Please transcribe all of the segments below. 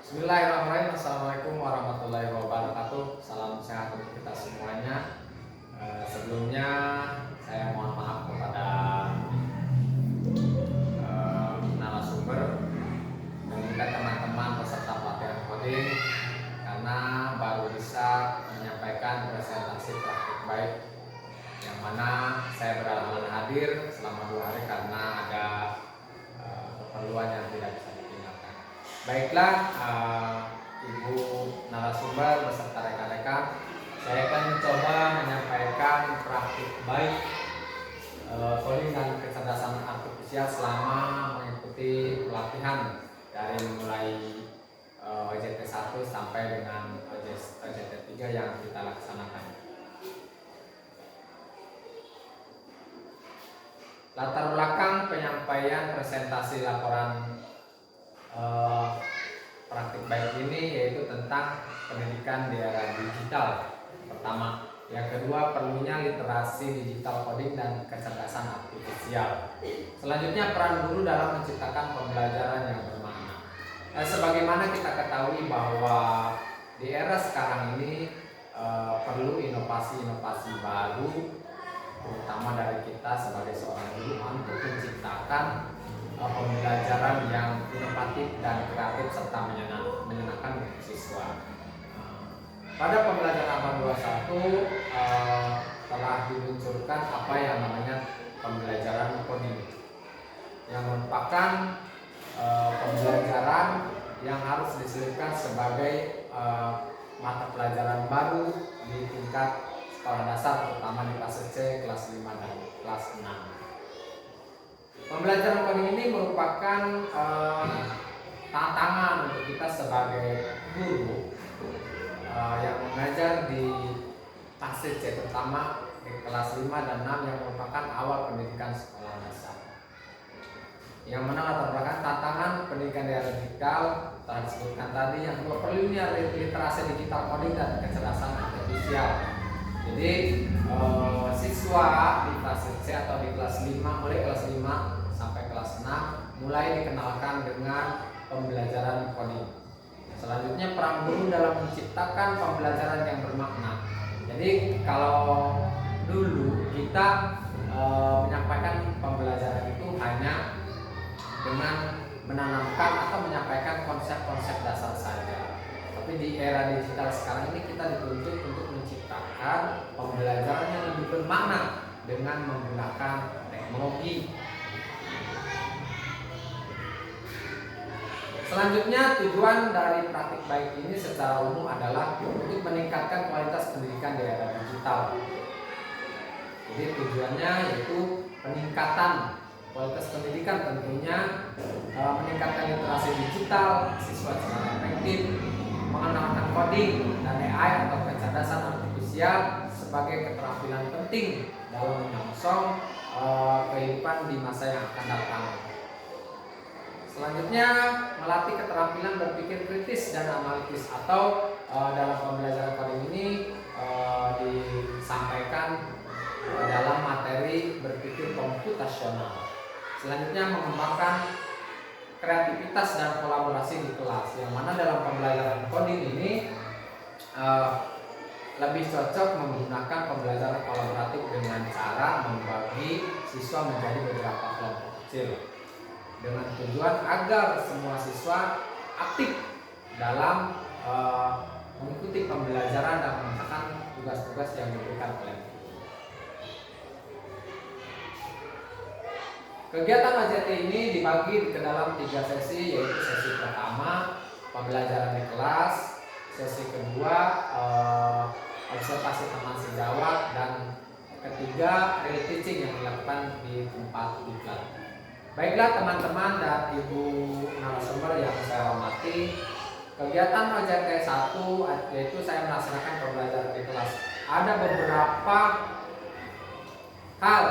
Bismillahirrahmanirrahim. Assalamualaikum warahmatullahi wabarakatuh. Salam sehat untuk kita semuanya. Sebelumnya saya mohon maaf kepada narasumber dan juga teman-teman peserta pelatihan coding karena baru bisa menyampaikan presentasi praktik baik yang mana saya berhalangan hadir selama 2 hari karena ada keperluan yang tidak bisa ditinggalkan. Baiklah, Ibu narasumber beserta rekan-rekan, saya akan mencoba menyampaikan praktik baik coding dan kecerdasan artifisial selama mengikuti pelatihan dari mulai OJT 1 sampai dengan OJT 3 yang kita laksanakan. Latar belakang penyampaian presentasi laporan praktik baik ini yaitu tentang pendidikan di era digital pertama. Yang kedua, perlunya literasi digital coding dan kecerdasan artifisial. Selanjutnya, peran guru dalam menciptakan pembelajaran yang bermakna. Sebagaimana kita ketahui bahwa di era sekarang ini perlu inovasi-inovasi baru, terutama dari kita sebagai seorang guru untuk menciptakan pembelajaran yang inovatif dan kreatif serta menyenangkan untuk siswa. Pada pembelajaran abang 21 telah diluncurkan apa yang namanya pembelajaran coding, yang merupakan pembelajaran yang harus diselipkan sebagai mata pelajaran baru di tingkat sekolah dasar, terutama di kelas C, kelas 5 dan kelas 6. Pembelajaran coding ini merupakan tantangan untuk kita sebagai guru yang mengajar di kelas C, terutama di kelas 5 dan 6 yang merupakan awal pendidikan sekolah dasar. Yang mana latar belakang tantangan pendidikan di era digital telah disebutkan tadi. Yang kedua, perlunya literasi digital coding dan kecerdasan artifisial. Jadi siswa di kelas C atau di kelas 5, mulai kelas 5 sampai kelas 6 mulai dikenalkan dengan pembelajaran coding. Selanjutnya, peran guru dalam menciptakan pembelajaran yang bermakna. Jadi kalau dulu kita menyampaikan pembelajaran itu hanya dengan menanamkan atau menyampaikan konsep-konsep dasar saja. Tapi di era digital sekarang ini kita dituntut untuk menciptakan pembelajaran yang lebih bermakna dengan menggunakan teknologi. Selanjutnya, tujuan dari praktik baik ini secara umum adalah untuk meningkatkan kualitas pendidikan di era digital. Jadi tujuannya yaitu peningkatan kualitas pendidikan, tentunya meningkatkan literasi digital siswa secara efektif, mengenalkan coding dan AI atau kecerdasan artifisial sebagai keterampilan penting dalam menyongsong kehidupan di masa yang akan datang. Selanjutnya, melatih keterampilan berpikir kritis dan analitis atau dalam pembelajaran coding ini disampaikan dalam materi berpikir komputasional. Selanjutnya, mengembangkan kreativitas dan kolaborasi di kelas, yang mana dalam pembelajaran coding ini lebih cocok menggunakan pembelajaran kolaboratif dengan cara membagi siswa menjadi beberapa kelompok kecil dengan tujuan agar semua siswa aktif dalam mengikuti pembelajaran dan mengerjakan tugas-tugas yang diberikan oleh guru. Kegiatan OJT ini dibagi ke dalam 3 sesi, yaitu sesi pertama pembelajaran di kelas, sesi kedua observasi teman sejawat, dan ketiga real teaching yang dilakukan di tempat diklat. Baiklah teman-teman dan ibu narasumber yang saya hormati, kegiatan OJT 1 yaitu saya melaksanakan pembelajaran di kelas. Ada beberapa hal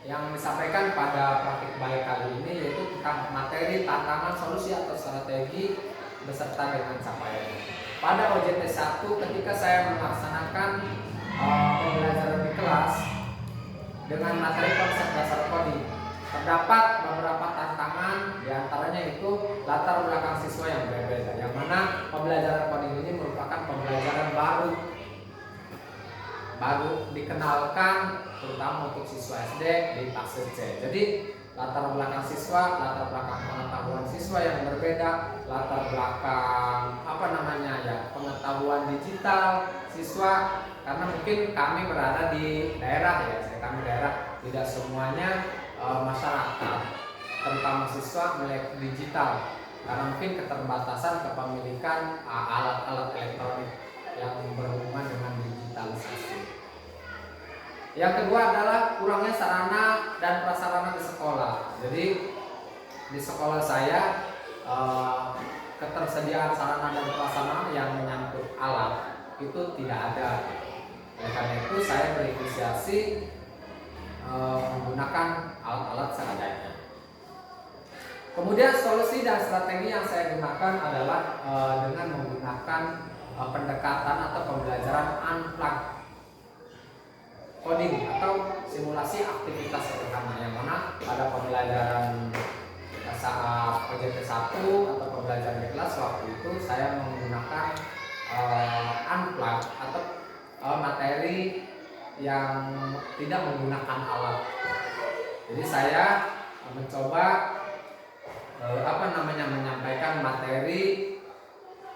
yang disampaikan pada praktik baik kali ini, yaitu tentang materi, tantangan, solusi atau strategi beserta dengan capaian. Pada OJT 1 ketika saya melaksanakan pembelajaran di kelas dengan materi konsep dasar coding, terdapat beberapa tantangan, diantaranya itu latar belakang siswa yang berbeda, yang mana pembelajaran coding ini merupakan pembelajaran baru dikenalkan terutama untuk siswa SD di fase C. Jadi latar belakang siswa, latar belakang pengetahuan siswa yang berbeda, latar belakang pengetahuan digital siswa, karena mungkin kami berada di daerah ya, kami daerah, tidak semuanya masyarakat terutama siswa melek digital karena mungkin keterbatasan kepemilikan alat-alat elektronik yang berhubungan dengan digitalisasi. Yang kedua adalah kurangnya sarana dan prasarana di sekolah. Jadi di sekolah saya ketersediaan sarana dan prasarana yang menyangkut alat itu tidak ada. Oleh karena itu saya berinisiasi menggunakan alat-alat seadanya. Kemudian solusi dan strategi yang saya gunakan adalah dengan menggunakan pendekatan atau pembelajaran unplugged coding atau simulasi aktivitas sederhana, yang mana pada pembelajaran saat PJT 1 atau pembelajaran di kelas waktu itu saya menggunakan unplugged atau materi yang tidak menggunakan alat. Jadi saya mencoba menyampaikan materi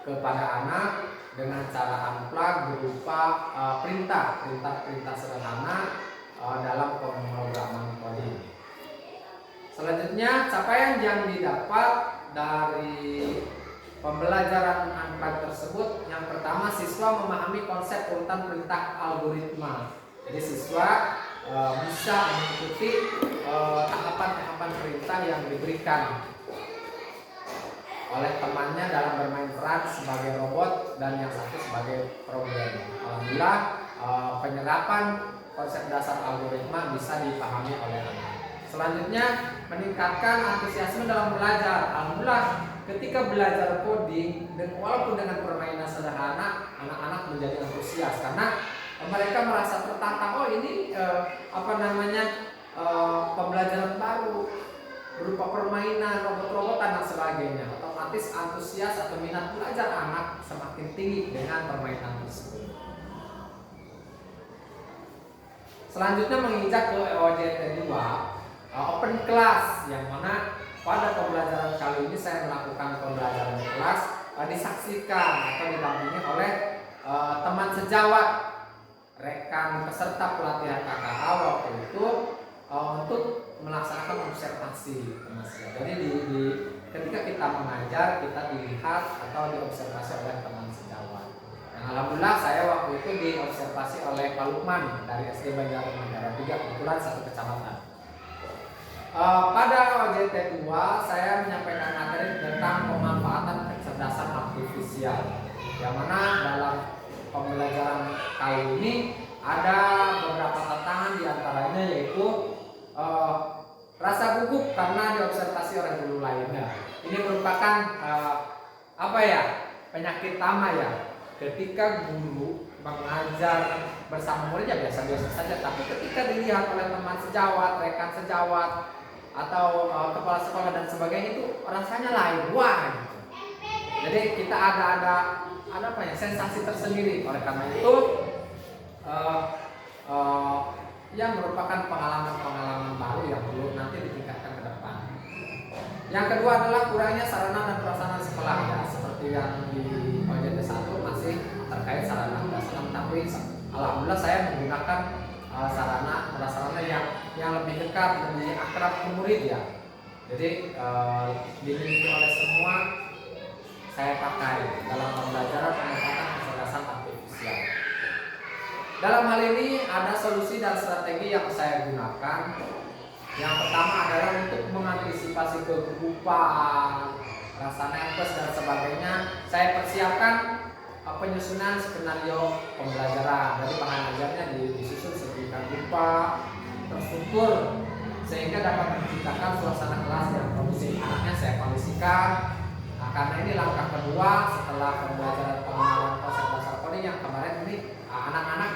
kepada anak dengan cara unplugged berupa perintah sederhana dalam pemrograman coding. Selanjutnya, capaian yang didapat dari pembelajaran unplugged tersebut, yang pertama siswa memahami konsep urutan perintah algoritma. Jadi siswa bisa mengikuti tahapan-tahapan perintah yang diberikan oleh temannya dalam bermain peran sebagai robot dan yang satu sebagai program. Alhamdulillah penyerapan konsep dasar algoritma bisa dipahami oleh anak. Selanjutnya, meningkatkan antusiasme dalam belajar. Alhamdulillah ketika belajar coding dan walaupun dengan permainan sederhana, anak-anak menjadi antusias karena mereka merasa tertantang. Oh ini pembelajaran baru berupa permainan, robot-robotan dan sebagainya. Otomatis antusias atau minat belajar anak semakin tinggi dengan permainan tersebut. Selanjutnya menginjak ke OJT 2 open class, yang mana pada pembelajaran kali ini saya melakukan pembelajaran di kelas disaksikan atau didampingi oleh teman sejawat, rekan peserta pelatihan KKH waktu itu untuk melaksanakan observasi. Jadi ketika kita mengajar, kita dilihat atau diobservasi oleh teman sejawat. Yang alhamdulillah saya waktu itu diobservasi oleh Pak Lukman dari SD Banjaran Negara 3, kebetulan satu kecamatan. Pada OJT 2 saya menyampaikan materi tentang pemanfaatan kecerdasan artifisial, yang mana dalam pembelajaran kali ini ada beberapa tantangan, diantaranya yaitu rasa gugup karena diobservasi oleh guru lainnya. Ini merupakan penyakit tama ya. Ketika guru mengajar bersama muridnya biasa-biasa saja, tapi ketika dilihat oleh teman sejawat, rekan sejawat, atau kepala sekolah dan sebagainya, itu rasanya lain, wah gitu. Jadi kita ada sensasi tersendiri. Oleh karena itu yang merupakan pengalaman baru yang perlu nanti ditingkatkan ke depan. Yang kedua adalah kurangnya sarana dan prasarana sekolah ya, seperti yang di OJT 1 masih terkait sarana dan prasarana, tapi alhamdulillah saya menggunakan sarana prasarana yang lebih dekat, lebih akrab ke murid ya. Jadi dimiliki oleh semua saya pakai dalam pembelajaran peningkatan kecerdasan artifisial. Dalam hal ini ada solusi dan strategi yang saya gunakan. Yang pertama adalah untuk mengantisipasi kegugupan, rasa nervous dan sebagainya. Saya persiapkan penyusunan skenario pembelajaran. Dari bahan ajarnya disusun sedemikian rupa, terstruktur, sehingga dapat menciptakan suasana kelas yang kondusif. Anaknya saya kondisikan. Nah, karena ini langkah kedua setelah pembelajaran pengenalan konsep dasar coding yang kemarin ini, anak-anak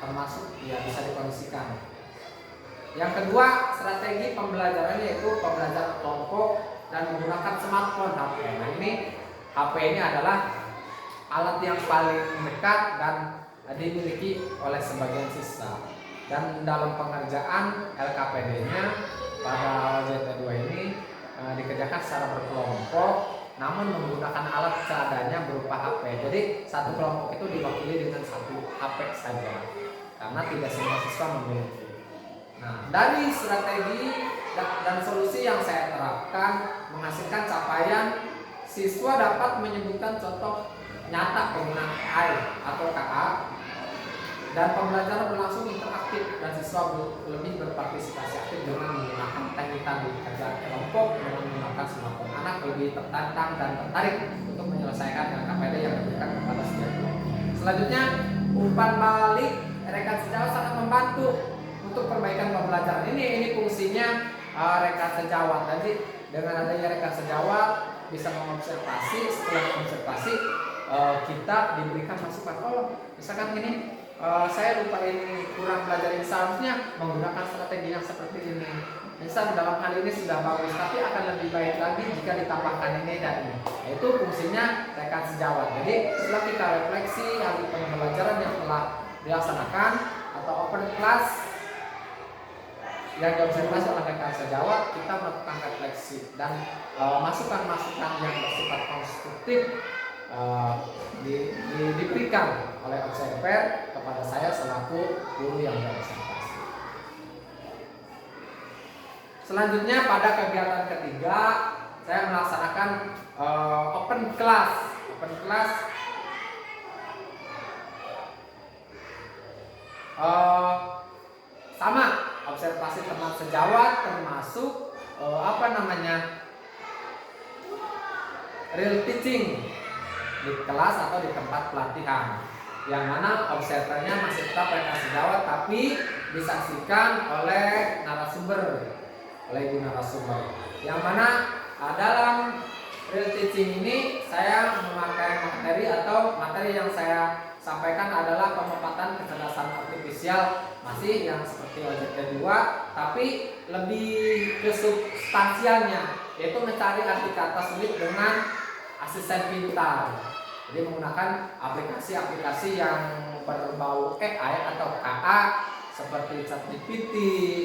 termasuk ya bisa dikondisikan. Yang kedua, strategi pembelajarannya yaitu pembelajaran kelompok dan menggunakan smartphone HP. Nah ini HP ini adalah alat yang paling dekat dan dimiliki oleh sebagian siswa. Dan dalam pengerjaan LKPD-nya pada OJT 2 ini dikerjakan secara berkelompok, namun menggunakan alat seadanya berupa HP. Jadi satu kelompok itu diwakili dengan satu HP saja, karena tidak semua siswa memiliki. Nah, dari strategi dan solusi yang saya terapkan menghasilkan capaian, siswa dapat menyebutkan contoh nyata penggunaan AI atau KA, dan pembelajaran berlangsung interaktif dan siswa lebih berpartisipasi aktif dengan menggunakan teknik tadi kerja kelompok dengan menggunakan smartphone. Anak lebih tertantang dan tertarik untuk menyelesaikan LKPD yang diberikan kepada setiap kelompok. Selanjutnya, umpan balik rekan sejawat sangat membantu untuk perbaikan pembelajaran. Ini fungsinya rekan sejawat. Jadi dengan adanya rekan sejawat bisa mengobservasi, setelah mengobservasi kita diberikan masukan. Oh, misalkan ini saya lupa ini kurang belajar ini, seharusnya menggunakan strategi yang seperti ini. Misal dalam hal ini sudah bagus, tapi akan lebih baik lagi jika ditambahkan ini dan ini. Itu fungsinya rekan sejawat. Jadi setelah kita refleksi hari pembelajaran yang telah dilaksanakan atau open class yang diobservasi oleh rekan sejawat, kita melakukan refleksi dan masukan-masukan yang bersifat konstruktif diberikan oleh observer kepada saya selaku guru yang berobservasi. Selanjutnya pada kegiatan ketiga saya melaksanakan open class. Open class sama observasi teman sejawat, termasuk real teaching di kelas atau di tempat pelatihan, yang mana observernya masih tetap rekan sejawat tapi disaksikan oleh narasumber, oleh ibu narasumber. Yang mana dalam real teaching ini saya memakai materi yang saya sampaikan adalah pemepatan kecerdasan artifisial, masih yang seperti OJT 2, tapi lebih ke substansialnya, yaitu mencari arti kata sulit dengan asisten pintar. Jadi menggunakan aplikasi-aplikasi yang berbau AI atau KA seperti ChatGPT,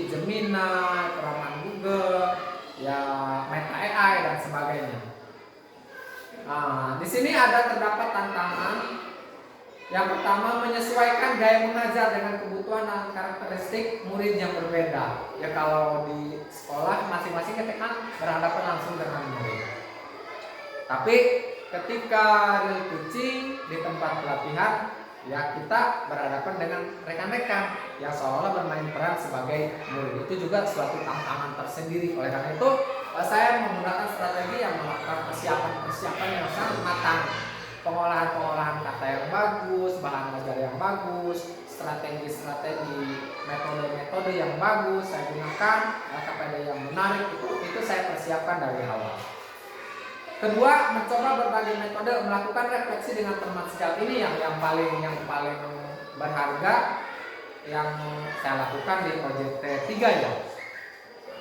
Gemini, Keroman Google, ya Meta AI dan sebagainya. Nah, di sini terdapat tantangan. Yang pertama, menyesuaikan gaya mengajar dengan kebutuhan dan karakteristik murid yang berbeda. Ya kalau di sekolah masing-masing kita kan berhadapan langsung dengan murid. Tapi ketika real teaching di tempat pelatihan, ya kita berhadapan dengan rekan-rekan yang seolah bermain peran sebagai murid. Itu juga suatu tantangan tersendiri. Oleh karena itu, saya menggunakan strategi yang melakukan persiapan yang sangat matang. Pengolahan kata yang bagus, bahan belajar yang bagus, strategi, metode-metode yang bagus saya gunakan, LKPD yang menarik itu saya persiapkan dari awal. Kedua, mencoba berbagai metode, melakukan refleksi dengan teman sejawat. Ini yang paling berharga yang saya lakukan di OJT 3 ya.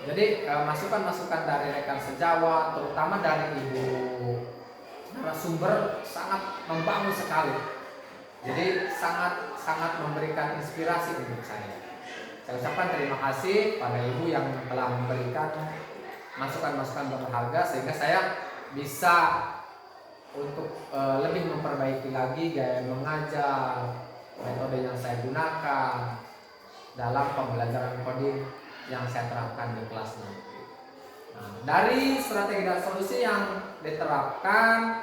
Jadi masukan-masukan dari rekan sejawat, terutama dari ibu narasumber, sangat membangun sekali. Jadi sangat memberikan inspirasi untuk saya. Saya ucapkan terima kasih pada ibu yang telah memberikan masukan-masukan berharga sehingga saya bisa untuk lebih memperbaiki lagi gaya mengajar, metode yang saya gunakan dalam pembelajaran coding yang saya terapkan di kelas nanti. Nah, dari strategi dan solusi yang diterapkan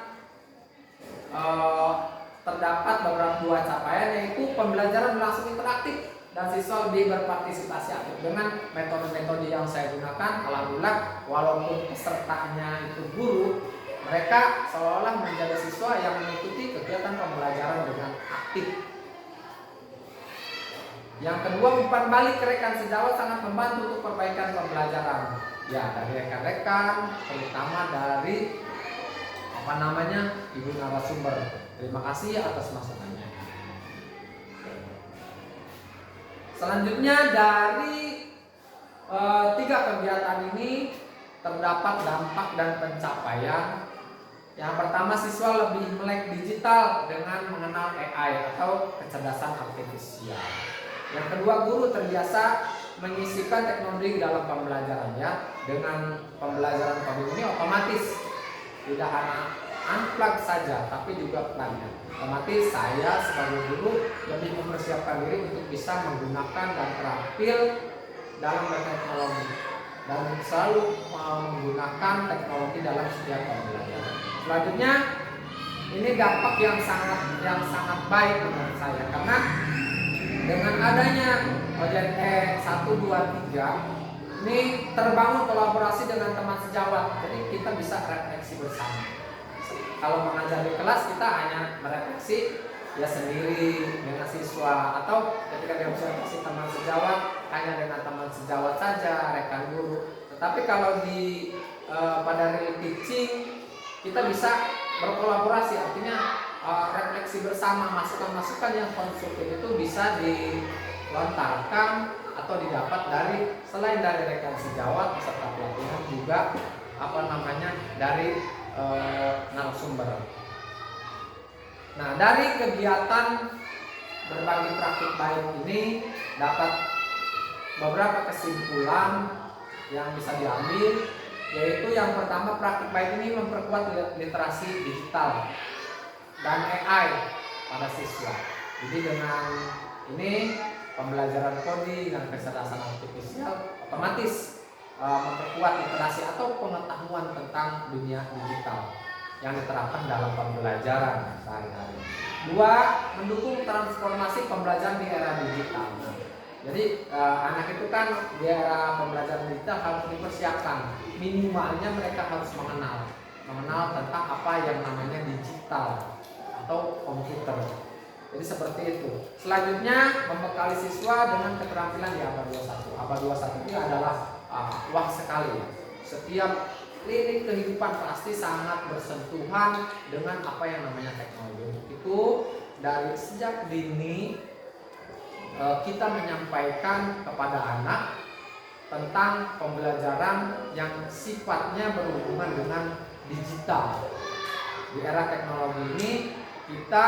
terdapat beberapa buah capaian, yaitu pembelajaran berlangsung interaktif dan siswa lebih berpartisipasi aktif dengan metode-metode yang saya gunakan. Alhamdulillah, walaupun pesertanya itu guru, mereka seolah menjadi siswa yang mengikuti kegiatan pembelajaran dengan aktif. Yang kedua, umpan balik rekan sejawat sangat membantu untuk perbaikan pembelajaran. Ya, dari rekan-rekan, terutama dari ibu narasumber. Terima kasih atas masukannya. Selanjutnya, dari 3 kegiatan ini terdapat dampak dan pencapaian Yang pertama, siswa lebih melek digital dengan mengenal AI atau kecerdasan artifisial. Yang kedua, guru terbiasa menyisipkan teknologi dalam pembelajarannya. Dengan pembelajaran coding ini otomatis tidak hanya unplug saja, tapi juga plugnya. Otomatis saya sebagai guru lebih mempersiapkan diri untuk bisa menggunakan dan terampil dalam berteknologi dan selalu menggunakan teknologi dalam setiap pembelajaran. Selanjutnya, ini dampak yang sangat baik menurut saya, karena dengan adanya OJT 1, 2, 3 ini terbangun kolaborasi dengan teman sejawat. Jadi kita bisa refleksi bersama. Kalau mengajar di kelas kita hanya merefleksi ya sendiri dengan siswa, atau ketika dia observasi teman sejawat hanya dengan teman sejawat saja, rekan guru. Tetapi kalau di pada real teaching kita bisa berkolaborasi, artinya refleksi bersama, masukan-masukan yang konstruktif itu bisa dilontarkan atau didapat dari selain dari rekan sejawat peserta pelatihan, juga dari narasumber. Nah, dari kegiatan berbagi praktik baik ini dapat beberapa kesimpulan yang bisa diambil, yaitu yang pertama, praktik baik ini memperkuat literasi digital dan AI pada siswa. Jadi dengan ini pembelajaran coding dan kecerdasan artifisial otomatis memperkuat literasi atau pengetahuan tentang dunia digital yang diterapkan dalam pembelajaran sehari-hari. Dua, mendukung transformasi pembelajaran di era digital. Jadi anak itu kan di era pembelajaran digital harus dipersiapkan, minimalnya mereka harus mengenal tentang apa yang namanya digital atau komputer. Jadi seperti itu. Selanjutnya, membekali siswa dengan keterampilan di ABA 21. ABA 21 ini adalah luas sekali. Setiap lini kehidupan pasti sangat bersentuhan dengan apa yang namanya teknologi. Itu dari sejak dini kita menyampaikan kepada anak tentang pembelajaran yang sifatnya berhubungan dengan digital. Di era teknologi ini kita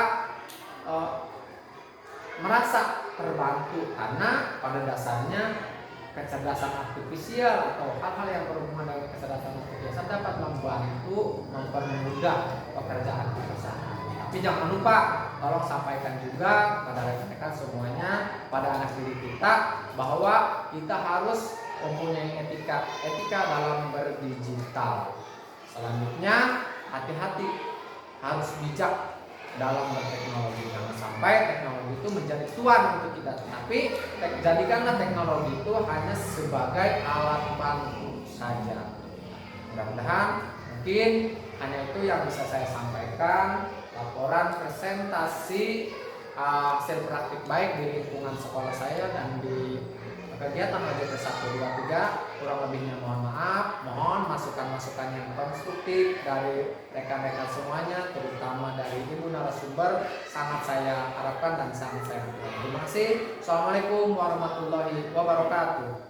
merasa terbantu karena pada dasarnya kecerdasan artifisial atau hal-hal yang berhubungan dengan kecerdasan artifisial dapat membantu mempermudah pekerjaan kita sehari. Tapi jangan lupa, tolong sampaikan juga pada rekan-rekan semuanya, pada anak didik kita, bahwa kita harus mempunyai etika dalam berdigital. Selanjutnya, hati-hati, harus bijak dalam berteknologi. Jangan sampai teknologi itu menjadi tuan untuk kita, tapi jadikanlah teknologi itu hanya sebagai alat bantu saja. Mudah-mudahan mungkin hanya itu yang bisa saya sampaikan. Laporan presentasi hasil praktik baik di lingkungan sekolah saya dan di kegiatan OJT 1, 2, 3, kurang lebihnya mohon maaf. Mohon masukan-masukan yang konstruktif dari rekan-rekan semuanya, terutama dari ibu narasumber, sangat saya harapkan dan sangat saya butuhkan. Terima kasih. Assalamualaikum warahmatullahi wabarakatuh.